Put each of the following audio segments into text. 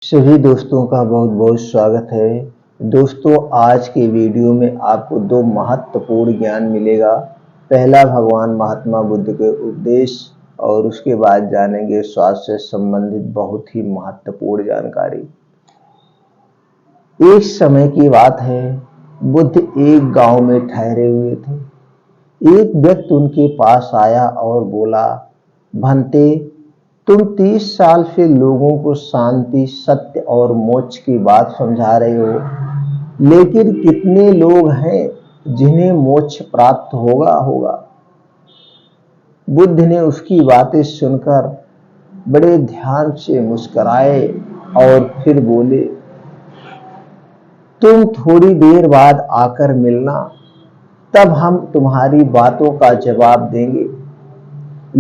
सभी दोस्तों का बहुत बहुत स्वागत है। दोस्तों, आज के वीडियो में आपको दो महत्वपूर्ण ज्ञान मिलेगा। पहला, भगवान महात्मा बुद्ध के उपदेश, और उसके बाद जानेंगे स्वास्थ्य से संबंधित बहुत ही महत्वपूर्ण जानकारी। एक समय की बात है, बुद्ध एक गांव में ठहरे हुए थे। एक व्यक्ति उनके पास आया और बोला, भंते, तुम 30 साल से लोगों को शांति, सत्य और मोक्ष की बात समझा रहे हो, लेकिन कितने लोग हैं जिन्हें मोक्ष प्राप्त होगा। बुद्ध ने उसकी बातें सुनकर बड़े ध्यान से मुस्कुराए और फिर बोले, तुम थोड़ी देर बाद आकर मिलना, तब हम तुम्हारी बातों का जवाब देंगे,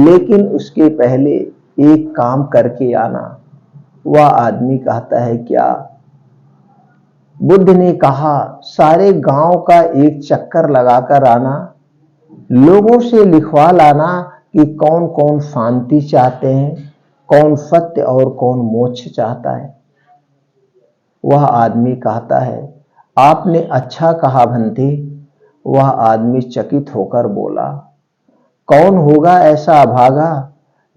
लेकिन उसके पहले एक काम करके आना। वह आदमी कहता है, क्या? बुद्ध ने कहा, सारे गांव का एक चक्कर लगाकर आना, लोगों से लिखवा लाना कि कौन कौन शांति चाहते हैं, कौन सत्य और कौन मोक्ष चाहता है। वह आदमी कहता है, आपने अच्छा कहा भंते। वह आदमी चकित होकर बोला, कौन होगा ऐसा अभागा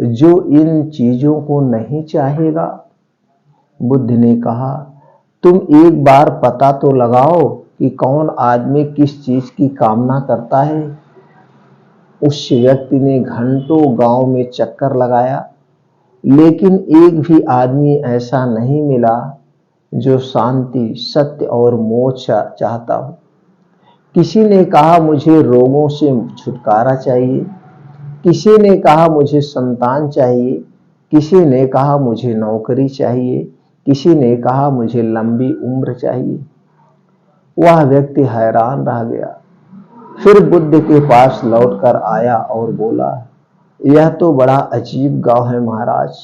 जो इन चीजों को नहीं चाहेगा? बुद्ध ने कहा, तुम एक बार पता तो लगाओ कि कौन आदमी किस चीज की कामना करता है। उस व्यक्ति ने घंटों गांव में चक्कर लगाया, लेकिन एक भी आदमी ऐसा नहीं मिला जो शांति, सत्य और मोक्ष चाहता हो। किसी ने कहा, मुझे रोगों से छुटकारा चाहिए, किसी ने कहा मुझे संतान चाहिए, किसी ने कहा मुझे नौकरी चाहिए, किसी ने कहा मुझे लंबी उम्र चाहिए। वह व्यक्ति हैरान रह गया। फिर बुद्ध के पास लौटकर आया और बोला, यह तो बड़ा अजीब गांव है महाराज।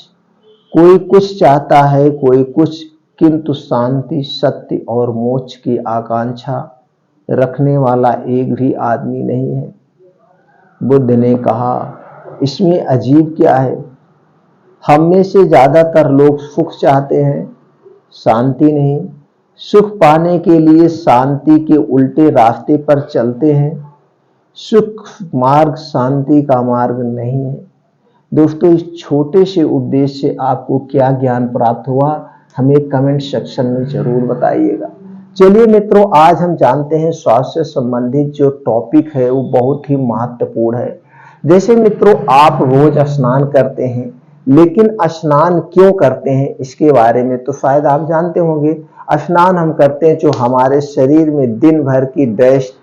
कोई कुछ चाहता है, कोई कुछ, किंतु शांति, सत्य और मोक्ष की आकांक्षा रखने वाला एक भी आदमी नहीं है। बुद्ध ने कहा, इसमें अजीब क्या है? हम में से ज्यादातर लोग सुख चाहते हैं, शांति नहीं। सुख पाने के लिए शांति के उल्टे रास्ते पर चलते हैं। सुख मार्ग शांति का मार्ग नहीं है। दोस्तों, इस छोटे से उपदेश से आपको क्या ज्ञान प्राप्त हुआ, हमें कमेंट सेक्शन में जरूर बताइएगा। चलिए मित्रों, आज हम जानते हैं स्वास्थ्य से संबंधित जो टॉपिक है वो बहुत ही महत्वपूर्ण है। जैसे मित्रों, आप रोज स्नान करते हैं, लेकिन स्नान क्यों करते हैं इसके बारे में तो शायद आप जानते होंगे। स्नान हम करते हैं जो हमारे शरीर में दिन भर की डस्ट,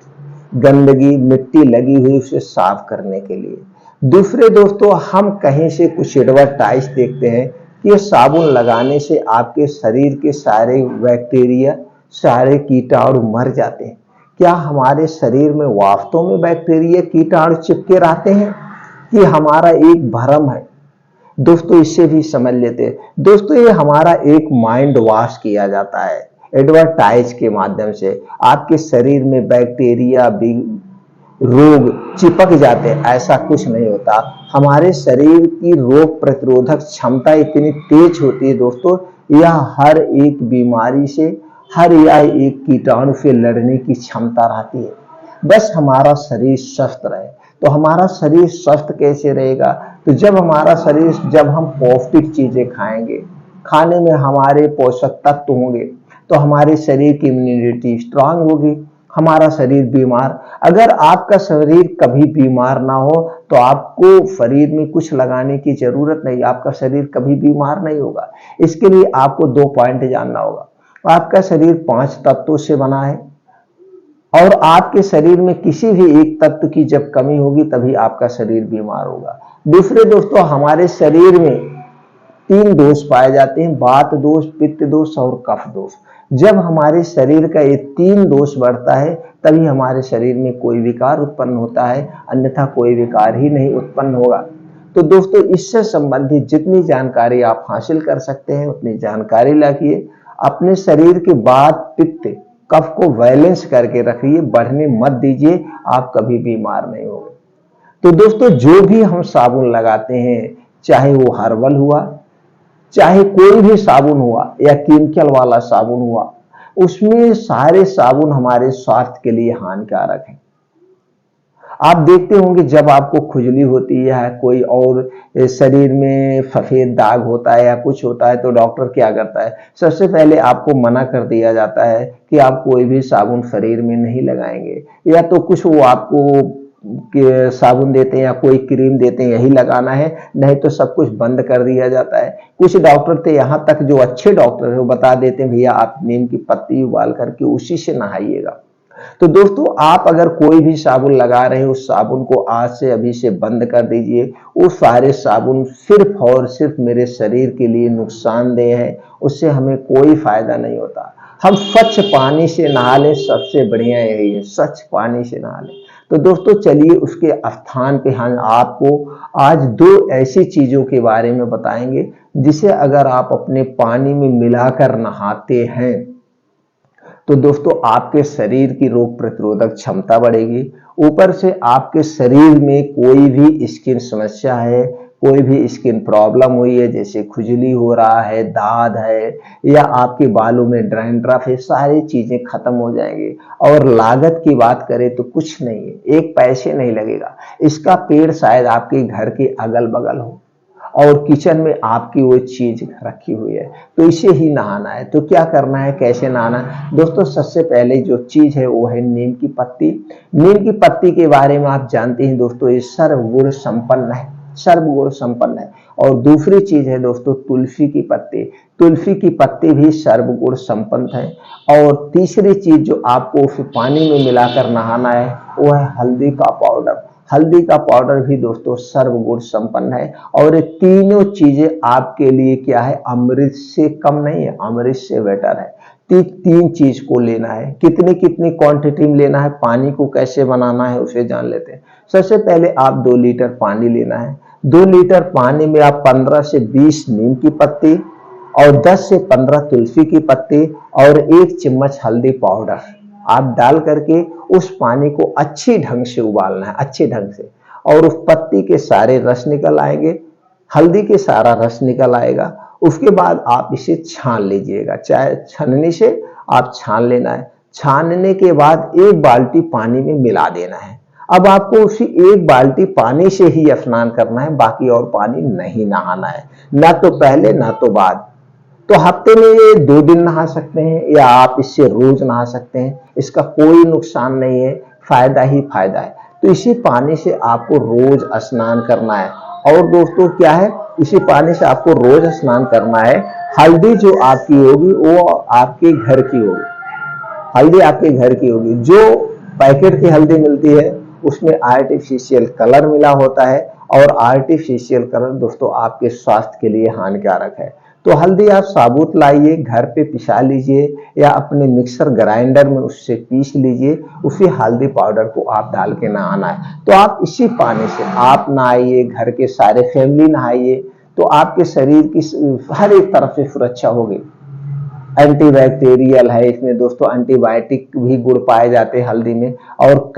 गंदगी, मिट्टी लगी हुई उसे साफ करने के लिए। दूसरे दोस्तों, हम कहीं से कुछ एडवर्टाइज देखते हैं कि ये साबुन लगाने से आपके शरीर के सारे बैक्टीरिया, सारे कीटाणु मर जाते हैं। क्या हमारे शरीर में वास्तव में बैक्टीरिया, कीटाणु चिपके रहते हैं कि हमारा एक भ्रम है? दोस्तों, इससे भी समझ लेते हैं। दोस्तों, ये हमारा एक माइंड वॉश किया जाता है एडवर्टाइज के माध्यम से। आपके शरीर में बैक्टीरिया, रोग चिपक जाते हैं, ऐसा कुछ नहीं होता। हमारे शरीर की रोग प्रतिरोधक क्षमता इतनी तेज होती है दोस्तों, यह हर एक बीमारी से, हर एक कीटाणु से लड़ने की क्षमता रहती है। बस हमारा शरीर स्वस्थ रहे। तो हमारा शरीर स्वस्थ कैसे रहेगा? तो जब हम पौष्टिक चीजें खाएंगे, खाने में हमारे पोषक तत्व होंगे, तो हमारे शरीर की इम्यूनिटी स्ट्रांग होगी, हमारा शरीर बीमार। अगर आपका शरीर कभी बीमार ना हो तो आपको शरीर में कुछ लगाने की जरूरत नहीं, आपका शरीर कभी बीमार नहीं होगा। इसके लिए आपको 2 पॉइंट जानना होगा। आपका शरीर 5 तत्वों से बना है, और आपके शरीर में किसी भी एक तत्व की जब कमी होगी तभी आपका शरीर बीमार होगा। दूसरे दोस्तों, हमारे शरीर में 3 दोष पाए जाते हैं, वात दोष, पित्त दोष और कफ दोष। जब हमारे शरीर का ये 3 दोष बढ़ता है तभी हमारे शरीर में कोई विकार उत्पन्न होता है, अन्यथा कोई विकार ही नहीं उत्पन्न होगा। तो दोस्तों, इससे संबंधित जितनी जानकारी आप हासिल कर सकते हैं उतनी जानकारी लाइए। अपने शरीर के वात, पित्त, कफ को बैलेंस करके रखिए, बढ़ने मत दीजिए, आप कभी बीमार नहीं होंगे। तो दोस्तों, जो भी हम साबुन लगाते हैं, चाहे वो हर्बल हुआ, चाहे कोई भी साबुन हुआ या केमिकल वाला साबुन हुआ, उसमें सारे साबुन हमारे स्वास्थ्य के लिए हानिकारक है। आप देखते होंगे जब आपको खुजली होती है या कोई और शरीर में सफेद दाग होता है या कुछ होता है, तो डॉक्टर क्या करता है, सबसे पहले आपको मना कर दिया जाता है कि आप कोई भी साबुन शरीर में नहीं लगाएंगे, या तो कुछ वो आपको साबुन देते हैं या कोई क्रीम देते हैं यही लगाना है, नहीं तो सब कुछ बंद कर दिया जाता है। कुछ डॉक्टर थे, यहाँ तक जो अच्छे डॉक्टर है वो बता देते हैं भैया आप नीम की पत्ती उबाल करके उसी से नहाइएगा। तो दोस्तों आप अगर कोई भी साबुन लगा रहे हो, उस साबुन को आज से अभी से बंद कर दीजिए। वो सारे साबुन सिर्फ और सिर्फ मेरे शरीर के लिए नुकसानदेह है, उससे हमें कोई फायदा नहीं होता। हम स्वच्छ पानी से नहा लें, सबसे बढ़िया यही है, स्वच्छ पानी से नहा लें। तो दोस्तों चलिए उसके स्थान पे हम आपको आज दो ऐसी चीजों के बारे में बताएंगे जिसे अगर आप अपने पानी में मिलाकर नहाते हैं तो दोस्तों आपके शरीर की रोग प्रतिरोधक क्षमता बढ़ेगी। ऊपर से आपके शरीर में कोई भी स्किन समस्या है, कोई भी स्किन प्रॉब्लम हुई है, जैसे खुजली हो रहा है, दाद है या आपके बालों में डैंड्रफ है, सारी चीजें खत्म हो जाएंगी। और लागत की बात करें तो कुछ नहीं है, एक पैसे नहीं लगेगा। इसका पेड़ शायद आपके घर के अगल बगल हो और किचन में आपकी वो चीज रखी हुई है, तो इसे ही नहाना है। तो क्या करना है, कैसे नहाना है दोस्तों, सबसे पहले जो चीज है वो है नीम की पत्ती। नीम की पत्ती के बारे में आप जानते हैं दोस्तों, ये सर्वगुण संपन्न है, सर्वगुण संपन्न है। और दूसरी चीज है दोस्तों तुलसी की पत्ती। तुलसी की पत्ती भी सर्वगुण संपन्न है। और तीसरी चीज जो आपको उस पानी में मिलाकर नहाना है वो है हल्दी का पाउडर। हल्दी का पाउडर भी दोस्तों सर्वगुण संपन्न है। और ये तीनों चीजें आपके लिए क्या है, अमृत से कम नहीं है, अमृत से बेटर है। तीन चीज को लेना है, कितनी कितनी क्वांटिटी में लेना है, पानी को कैसे बनाना है उसे जान लेते हैं। सबसे पहले आप 2 लीटर पानी लेना है। 2 लीटर पानी में आप 15 से 20 नीम की पत्ती और 10 से 15 तुलसी की पत्ती और 1 चम्मच हल्दी पाउडर आप डाल करके उस पानी को अच्छी ढंग से उबालना है, अच्छे ढंग से। और उस पत्ती के सारे रस निकल आएंगे, हल्दी के सारा रस निकल आएगा। उसके बाद आप इसे छान लीजिएगा, चाहे छन्नी से आप छान लेना है। छानने के बाद 1 बाल्टी पानी में मिला देना है। अब आपको उसी 1 बाल्टी पानी से ही स्नान करना है, बाकी और पानी नहीं नहाना है, ना तो पहले ना तो बाद। तो हफ्ते में ये 2 दिन नहा सकते हैं या आप इससे रोज नहा सकते हैं, इसका कोई नुकसान नहीं है, फायदा ही फायदा है। तो इसी पानी से आपको रोज स्नान करना है। और दोस्तों क्या है, इसी पानी से आपको रोज स्नान करना है। हल्दी जो आपकी होगी वो आपके घर की होगी, हल्दी आपके घर की होगी। जो पैकेट की हल्दी मिलती है उसमें आर्टिफिशियल कलर मिला होता है, और आर्टिफिशियल कलर दोस्तों आपके स्वास्थ्य के लिए हानिकारक है। तो हल्दी आप साबुत लाइए, घर पे पिसा लीजिए या अपने मिक्सर ग्राइंडर में उससे पीस लीजिए, उसी हल्दी पाउडर को आप डाल के नहाना है। तो आप इसी पानी से आप नहाइए, घर के सारे फैमिली नहाइए, तो आपके शरीर की हर एक तरफ से सुरक्षा होगी। एंटीबैक्टीरियल है इसमें दोस्तों, एंटीबायोटिक भी गुण पाए जाते हैं हल्दी में। और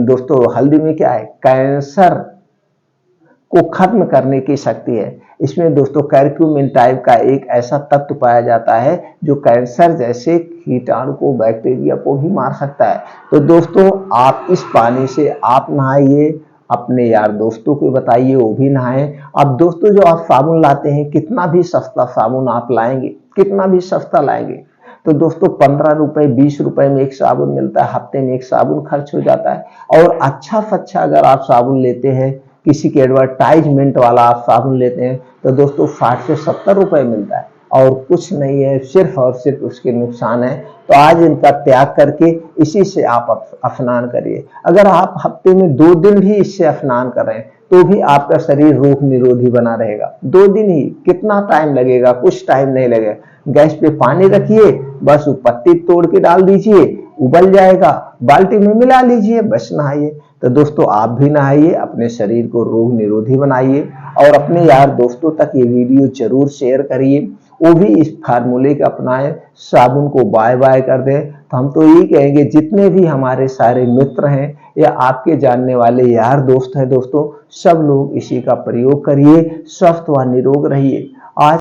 दोस्तों हल्दी में क्या है, कैंसर को खत्म करने की शक्ति है। इसमें दोस्तों कर्क्यूमिन टाइप का एक ऐसा तत्व पाया जाता है जो कैंसर जैसे कीटाणु को, बैक्टीरिया को भी मार सकता है। तो दोस्तों आप इस पानी से आप नहाइए, अपने यार दोस्तों को बताइए वो भी नहाएं। अब दोस्तों जो आप साबुन लाते हैं, कितना भी सस्ता साबुन आप लाएंगे, कितना भी सस्ता लाएंगे, तो दोस्तों 15 रुपए 20 रुपए में एक साबुन मिलता है, हफ्ते में एक साबुन खर्च हो जाता है। और अच्छा से अच्छा अगर आप साबुन लेते हैं, किसी के एडवर्टाइजमेंट वाला आप साबुन लेते हैं, तो दोस्तों 60 से 70 रुपए मिलता है और कुछ नहीं है, सिर्फ और सिर्फ उसके नुकसान है। तो आज इनका त्याग करके इसी से आप स्नान करिए। अगर आप हफ्ते में 2 दिन भी इससे स्नान कर रहे हैं तो भी आपका शरीर रोग निरोधी बना रहेगा। 2 दिन ही, कितना टाइम लगेगा, कुछ टाइम नहीं लगेगा। गैस पे पानी रखिए, बस वो पत्ती तोड़ के डाल दीजिए, उबल जाएगा, बाल्टी में मिला लीजिए, बस नहाइए। तो दोस्तों आप भी नहाइए, अपने शरीर को रोग निरोधी बनाइए और अपने यार दोस्तों तक ये वीडियो जरूर शेयर करिए, वो भी इस फार्मूले का अपनाएं, साबुन को बाय बाय कर दें। तो हम तो यही कहेंगे जितने भी हमारे सारे मित्र हैं या आपके जानने वाले यार दोस्त हैं दोस्तों, सब लोग इसी का प्रयोग करिए, स्वस्थ व निरोग रहिए। आज